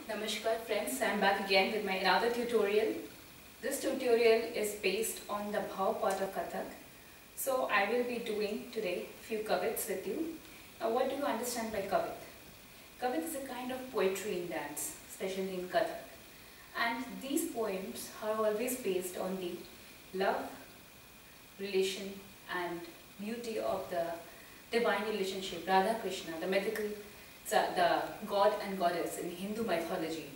Namaskar friends, I am back again with my another tutorial. This tutorial is based on the Bhav part of Kathak. So I will be doing today few kavits with you. Now what do you understand by kavit? Kavit is a kind of poetry in dance, especially in Kathak. And these poems are always based on the love, relation and beauty of the divine relationship, Radha Krishna, the mythical, the god and goddess in Hindu mythology,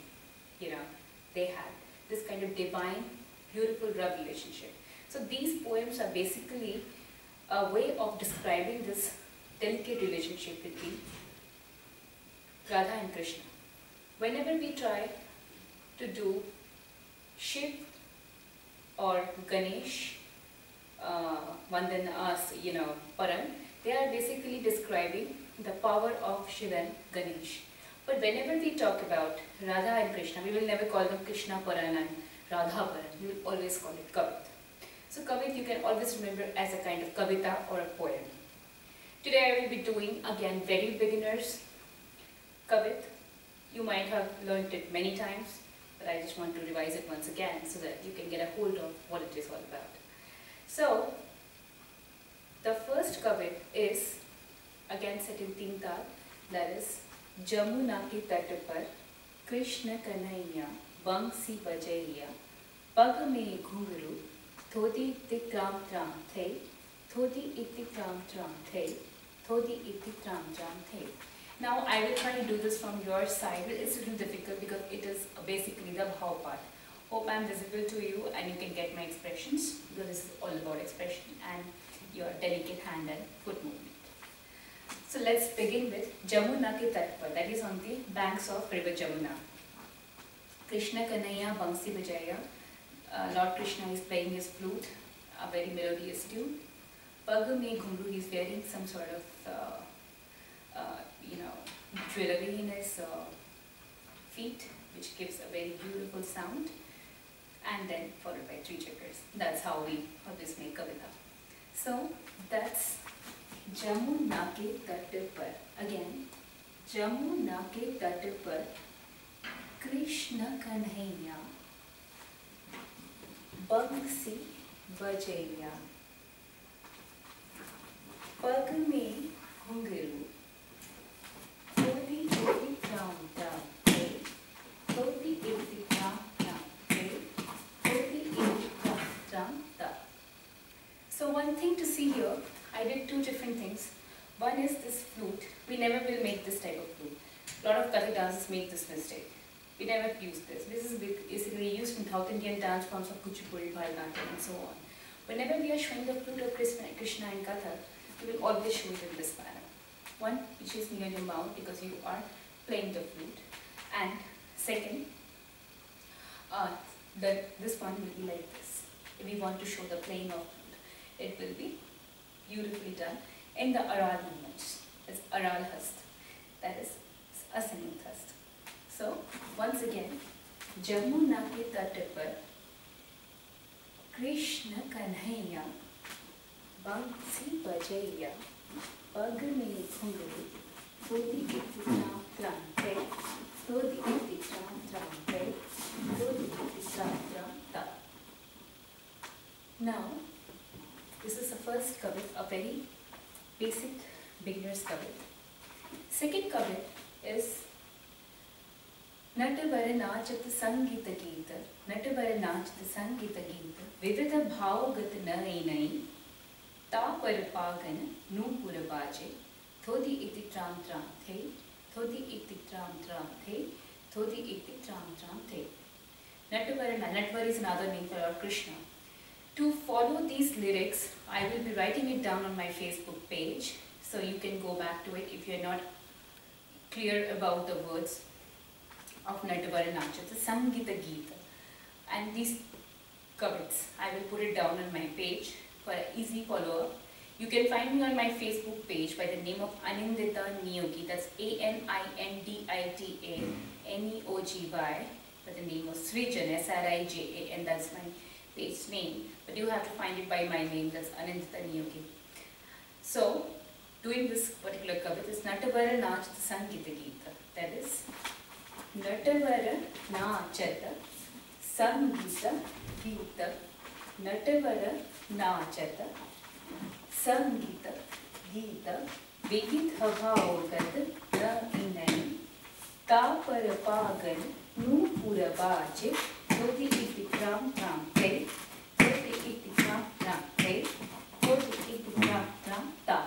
they had this kind of divine, beautiful love relationship. So these poems are basically a way of describing this delicate relationship between Radha and Krishna. Whenever we try to do Shiv or Ganesh, Vandanas, Paran, they are basically describing the power of Shiva and Ganesh. But whenever we talk about Radha and Krishna, we will never call them Krishna Paran and Radha Paran. We will always call it Kavit. So Kavit you can always remember as a kind of Kavita or a poem. Today I will be doing again very beginners Kavit. You might have learnt it many times, but I just want to revise it once again so that you can get a hold of what it is all about. So the first Kavit is again set in teen tal, that is Jamuna ke tat par Krishna Kanhaiya Bansi bajaiya Pag me ghungaru Thodi iti tram tram the Thodi iti tram tram the Thodi iti tram tram the. Now I will try to do this from your side. It's a little difficult because it is basically the bhav part. Hope I am visible to you and you can get my expressions, because this is all about expression and your delicate hand and foot movement. So let's begin with Jamuna ke tat par, that is on the banks of river Jamuna. Krishna Kanhaiya Bansi bajaiya, Lord Krishna is playing his flute, a very melodious tune. Pag me ghungaru, he is wearing some sort of jewelry in his feet, which gives a very beautiful sound, and then followed by three checkers. That's how we always make kavita. So that's Jamuna ke tat par. Again, Jamuna ke tat par Krishna Kanhaiya Bansi bajaiya Pag me ghungaru Thodi iti tram tram the Thodi iti tram tram the Thodi iti tram tram ta. So one thing to see here, I did two different things. One is this flute. We never will make this type of flute. A lot of Kathak dancers make this mistake. We never use this. This is basically used in South Indian dance forms of Kuchipudi, Bharatanatyam and so on. Whenever we are showing the flute of Krishna in Kathak, we will always show it in this manner. One which is near your mouth because you are playing the flute. And second, this one will be like this. If we want to show the playing of flute, it will be beautifully done in the Aral movements. It's Aral Hast, that is a singing thrust. So once again, Jamuna ke tat par Krishna Kanhaiya Bansi bajaiya Pag me ghungaru Thodi iti tram tram the Thodi iti tram tram the Thodi iti tram tram ta. Now this is the first kavit, a very basic beginner's kavit. Second kavit is Natabara nachat sangita geeta, Natabara nachat sangita geeta, Vidita bhavagat na ainai, Ta par pagan nu pura baje, Thodi iti tram tram the, Thodi iti tram tram the, Thodi iti tram tram the. Natvar is another name for Lord Krishna. To follow these lyrics, I will be writing it down on my Facebook page, so you can go back to it if you are not clear about the words of Natavara Nachata, Sangita Geeta. And these kavits, I will put it down on my page for an easy follow-up. You can find me on my Facebook page by the name of Anindita Neogy, that's Anindita Neogy, by the name of Srijan, Srijan, that's my page name. But you have to find it by my name, that's Anindita Neogy. So, doing this particular kavit is Natabara Nachata Sangita Geeta, that is Natwar नाचत संगीत गीत नटवर नाचत संगीत गीत विविध भावगत न इनन तापर पागल नूपुर बाजे होती इति क्राम क्राम ते होती इति क्राम क्राम ते होती इति क्राम क्राम ता.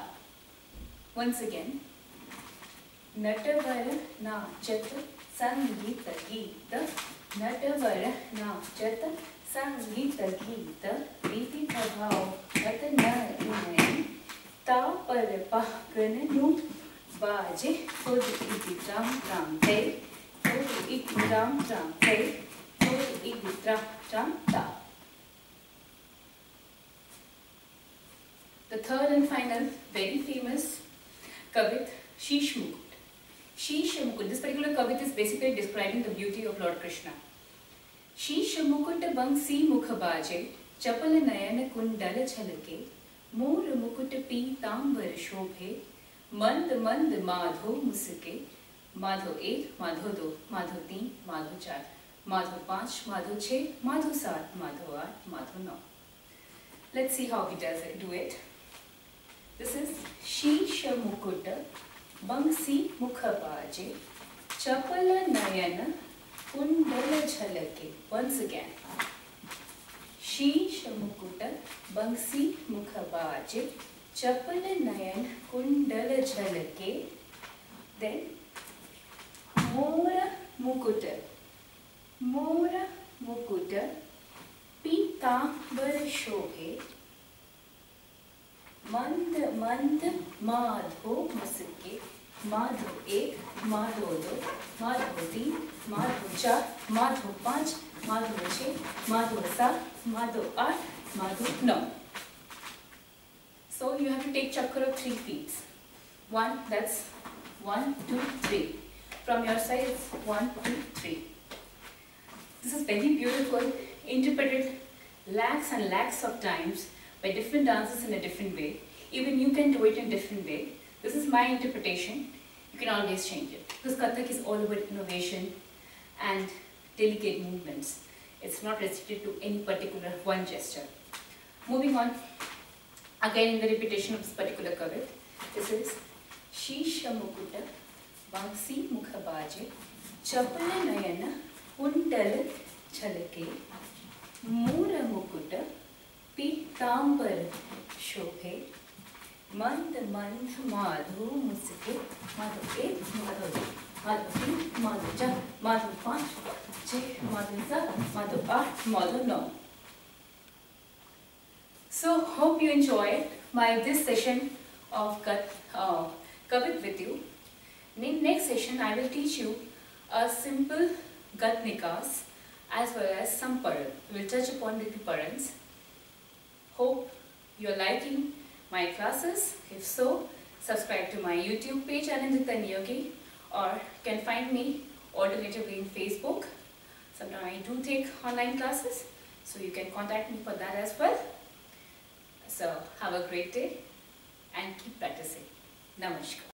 Once again, नटवर नाचत संगीत गीत नटवर नाचत संगीत गीत विविध भावगत न इनन तापर पागल बाजे होती इति क्राम क्राम ते होती इति क्राम क्राम ते होती इति क्राम क्राम ता. The third and final very famous kavit, Sheesh Mukut. Sheesh Mukut, this particular kavit is basically describing the beauty of Lord Krishna. Sheesh Mukut bangsi mukh baje chapal nayan kundal jhalke मोर मुकुट पीतांबर शोभे मंद मंद Madho मुस्के. Madho 1, Madho 2, Madho 3, Madho 4, Madho 5, Madho 6, Madho 7, Madho 8, Madho 9. Let's see how he does it. Do it. This is शीश मुकुट बंसी मुख बाजे चपल नयन कुंडल झलके. Once again. शीश मुकुट बंसी मुख बाजे चपल नयन कुंडल झलके. Then मोर मुकुट पीतांबर शोभे मंद मंद Madho मुस्के. Madho 1, Madho 2, Madho 3, Madho 4, Madho 5, Madho 6, Madho 7, Madho 8, Madho 9. So you have to take chakra of 3 beats. That's 1, 2, 3. From your side it's 1, 2, 3. This is very beautiful, interpreted lakhs and lakhs of times by different dancers in a different way. Even you can do it in a different way. This is my interpretation. You can always change it. Because Kathak is all about innovation and delicate movements. It's not restricted to any particular one gesture. Moving on, again in the repetition of this particular kavit, this is Sheesha Mukuta Bangsi Mukhabaje Chapala Nayana Kundal Chalake Mura Mukuta Pitambar Shobhe Mand Mand Madhu Musike Madhu 1, Madhu 2, Madhu 3, Madhu 4, Madhu 5, 6, Madhu 7, Madhu 8, Madhu 9. So hope you enjoyed this session of Kavit with you. In next session I will teach you a simple Gatnikas as well as some Paran. We will touch upon the Parans. Hope you are liking my classes. If so, subscribe to my YouTube page Anandita Niyogi, or you can find me alternatively in Facebook. Sometimes I do take online classes, so you can contact me for that as well. So have a great day and keep practicing. Namaskar.